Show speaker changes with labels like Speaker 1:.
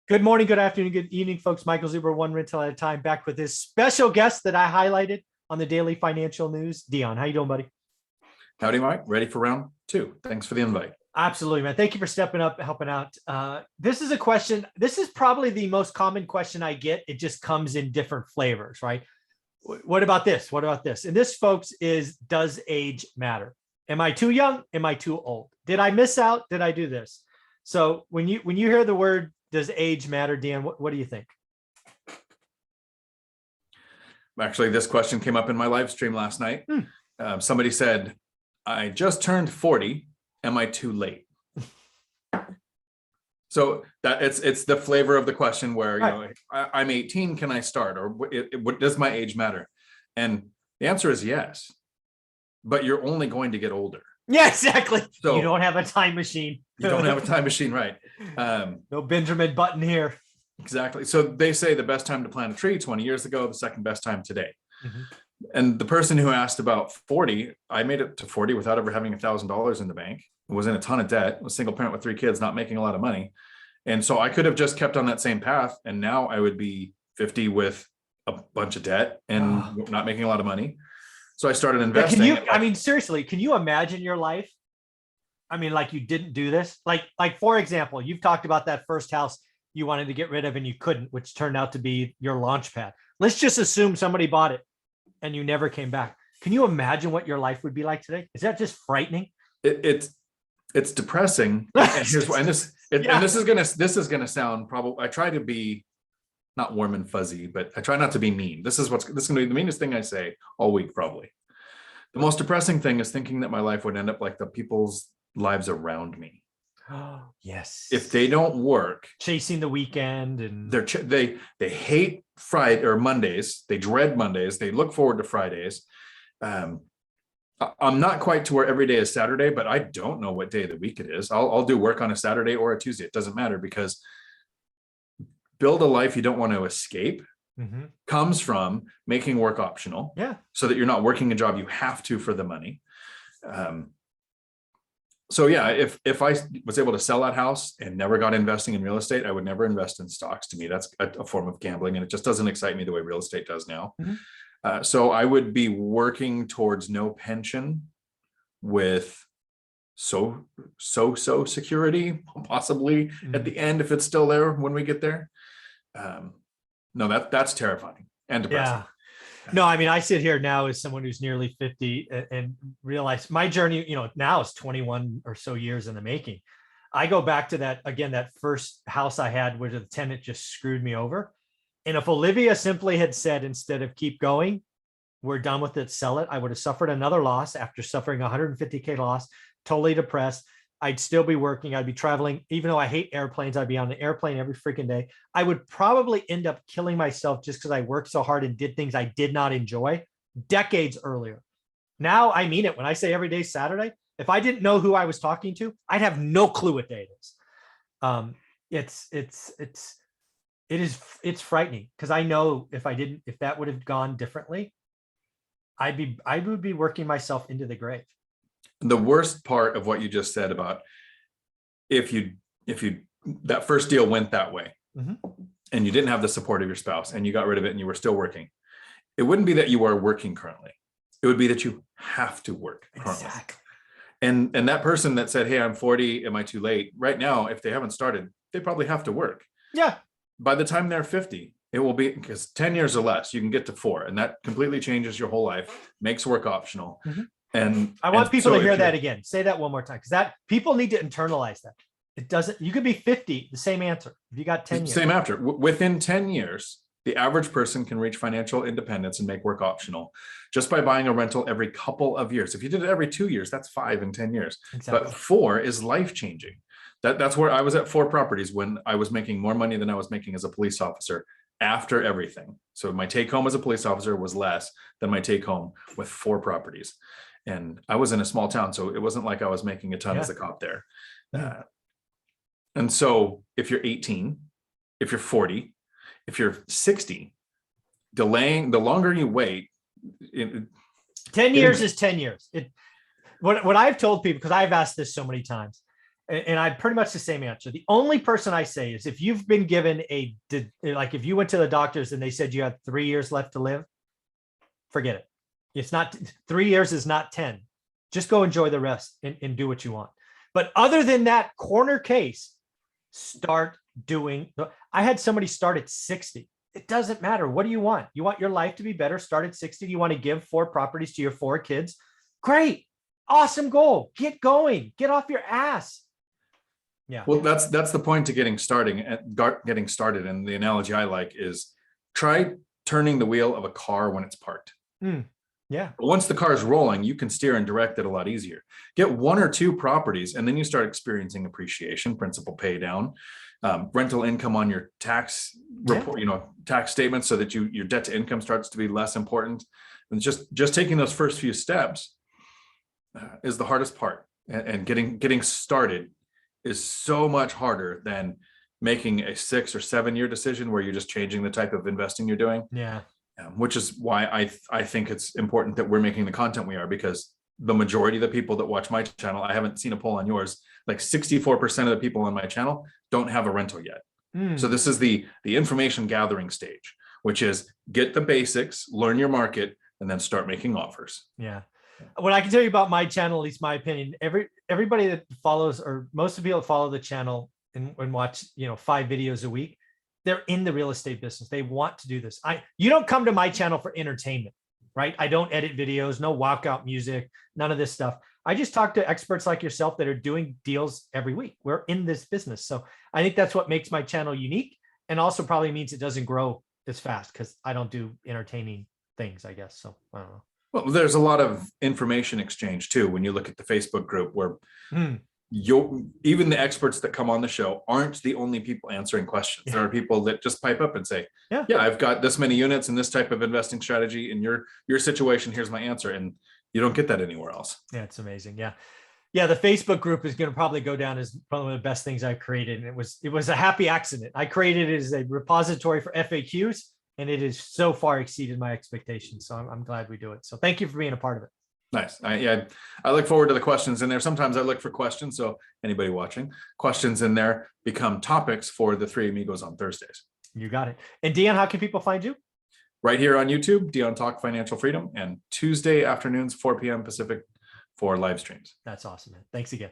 Speaker 1: Good morning, good afternoon, good evening, folks. Michael Zuber, one rental at a time, back with this special guest that I highlighted on the daily financial news. Dion, how you doing, buddy?
Speaker 2: Howdy, Mike. Ready for round two. Thanks for the invite.
Speaker 1: Absolutely, man. Thank you for stepping up, helping out. This is a question. This is probably the most common question I get. It just comes in different flavors, right? What about this? What about this? And this, folks, is, does age matter? Am I too young? Am I too old? Did I miss out? Did I do this? So when you hear the word, does age matter, Dan, what do you think?
Speaker 2: Actually, this question came up in my live stream last night. Somebody said, I just turned 40. Am I too late? So that it's the flavor of the question where,
Speaker 1: Right.
Speaker 2: I'm 18. Can I start? Or what does my age matter? And the answer is yes, but you're only going to get older.
Speaker 1: Yeah, exactly.
Speaker 2: So
Speaker 1: you don't have a time machine.
Speaker 2: You don't have a time machine, right?
Speaker 1: No Benjamin Button here.
Speaker 2: Exactly. So they say the best time to plant a tree 20 years ago, the second best time today.
Speaker 1: Mm-hmm.
Speaker 2: And the person who asked about 40, I made it to 40 without ever having $1,000 in the bank. I was in a ton of debt, was a single parent with 3 kids, not making a lot of money. And so I could have just kept on that same path. And now I would be 50 with a bunch of debt and not making a lot of money. So I started investing.
Speaker 1: Seriously, can you imagine your life? I mean, like, you didn't do this. Like, for example, you've talked about that first house you wanted to get rid of and you couldn't, which turned out to be your launch pad. Let's just assume somebody bought it and you never came back. Can you imagine what your life would be like today? Is that just frightening?
Speaker 2: It's depressing. And here's why. This is gonna sound probably. I try to be not warm and fuzzy, but I try not to be mean. This is gonna be the meanest thing I say all week, probably. The most depressing thing is thinking that my life would end up like the people's lives around me.
Speaker 1: Oh, yes.
Speaker 2: If they don't work,
Speaker 1: chasing the weekend, and
Speaker 2: they hate Friday or Mondays. They dread Mondays. They look forward to Fridays. I'm not quite to where every day is Saturday, but I don't know what day of the week it is. I'll do work on a Saturday or a Tuesday. It doesn't matter, because build a life you don't want to escape comes from making work optional.
Speaker 1: Yeah.
Speaker 2: So that you're not working a job you have to for the money. So yeah, if I was able to sell that house and never got investing in real estate, I would never invest in stocks. To me, that's a form of gambling, and it just doesn't excite me the way real estate does now. So I would be working towards no pension with so security, possibly at the end, if it's still there when we get there. No, that's terrifying and depressing.
Speaker 1: Yeah. No, I mean, I sit here now as someone who's nearly 50 and realize my journey, now is 21 or so years in the making. I go back to that first house I had where the tenant just screwed me over. And if Olivia simply had said, instead of keep going, we're done with it, sell it, I would have suffered another loss after suffering $150K loss, totally depressed. I'd still be working. I'd be traveling. Even though I hate airplanes, I'd be on the airplane every freaking day. I would probably end up killing myself just because I worked so hard and did things I did not enjoy decades earlier. Now, I mean it. When I say every day Saturday, if I didn't know who I was talking to, I'd have no clue what day it is. It's frightening, because I know if that would have gone differently, I would be working myself into the grave.
Speaker 2: The worst part of what you just said about if you that first deal went that way and you didn't have the support of your spouse and you got rid of it and you were still working, it wouldn't be that you are working currently. It would be that you have to work currently. Exactly. And that person that said, hey, I'm 40, am I too late? Right now, if they haven't started, they probably have to work.
Speaker 1: Yeah.
Speaker 2: By the time they're 50, it will be, because 10 years or less, you can get to 4, and that completely changes your whole life, makes work optional. And
Speaker 1: I want people to hear that again. Say that one more time, because that people need to internalize that. It doesn't, you could be 50, the same answer. If you got 10 years.
Speaker 2: Same after. Within 10 years, the average person can reach financial independence and make work optional just by buying a rental every couple of years. If you did it every 2 years, that's 5 and 10 years. Exactly. But 4 is life-changing. That's where I was at 4 properties when I was making more money than I was making as a police officer after everything. So my take home as a police officer was less than my take home with 4 properties. And I was in a small town, so it wasn't like I was making a ton as a cop there. And so if you're 18, if you're 40, if you're 60, delaying, the longer you wait.
Speaker 1: 10 years is 10 years. What I've told people, because I've asked this so many times, And I pretty much the same answer. The only person I say is if you've been given like if you went to the doctors and they said you had 3 years left to live, forget it. It's not 3 years is not 10. Just go enjoy the rest and do what you want. But other than that corner case, start doing. I had somebody start at 60. It doesn't matter. What do you want? You want your life to be better? Start at 60. You want to give 4 properties to your 4 kids? Great. Awesome goal. Get going. Get off your ass. Yeah.
Speaker 2: Well, that's the point to getting started. And the analogy I like is try turning the wheel of a car when it's parked.
Speaker 1: Yeah.
Speaker 2: But once the car is rolling, you can steer and direct it a lot easier. Get 1 or 2 properties, and then you start experiencing appreciation, principal pay down, rental income on your tax report, tax statements, so that your debt to income starts to be less important. And just taking those first few steps is the hardest part. And getting started is so much harder than making a 6 or 7 year decision where you're just changing the type of investing you're doing.
Speaker 1: Yeah.
Speaker 2: Which is why I think it's important that we're making the content we are, because the majority of the people that watch my channel, I haven't seen a poll on yours, like 64% of the people on my channel don't have a rental yet. So this is the information gathering stage, which is get the basics, learn your market, and then start making offers.
Speaker 1: Yeah. What I can tell you about my channel, at least my opinion, everybody that follows, or most of the people that follow the channel and watch, 5 videos a week, they're in the real estate business. They want to do this. You don't come to my channel for entertainment, right? I don't edit videos, no walkout music, none of this stuff. I just talk to experts like yourself that are doing deals every week. We're in this business. So I think that's what makes my channel unique, and also probably means it doesn't grow as fast because I don't do entertaining things, I guess. So I don't know.
Speaker 2: Well, there's a lot of information exchange too. When you look at the Facebook group where even the experts that come on the show aren't the only people answering questions. There are people that just pipe up and say, yeah, I've got this many units and this type of investing strategy in your situation. Here's my answer. And you don't get that anywhere else.
Speaker 1: Yeah, it's amazing. Yeah. Yeah. The Facebook group is going to probably go down as probably one of the best things I created. And it was a happy accident. I created it as a repository for FAQs, and it has so far exceeded my expectations. So I'm glad we do it. So thank you for being a part of it.
Speaker 2: Nice. I look forward to the questions in there. Sometimes I look for questions. So anybody watching, questions in there become topics for the Three Amigos on Thursdays.
Speaker 1: You got it. And Dion, how can people find you?
Speaker 2: Right here on YouTube, Dion Talk Financial Freedom, and Tuesday afternoons, 4 p.m. Pacific for live streams.
Speaker 1: That's awesome, man. Thanks again.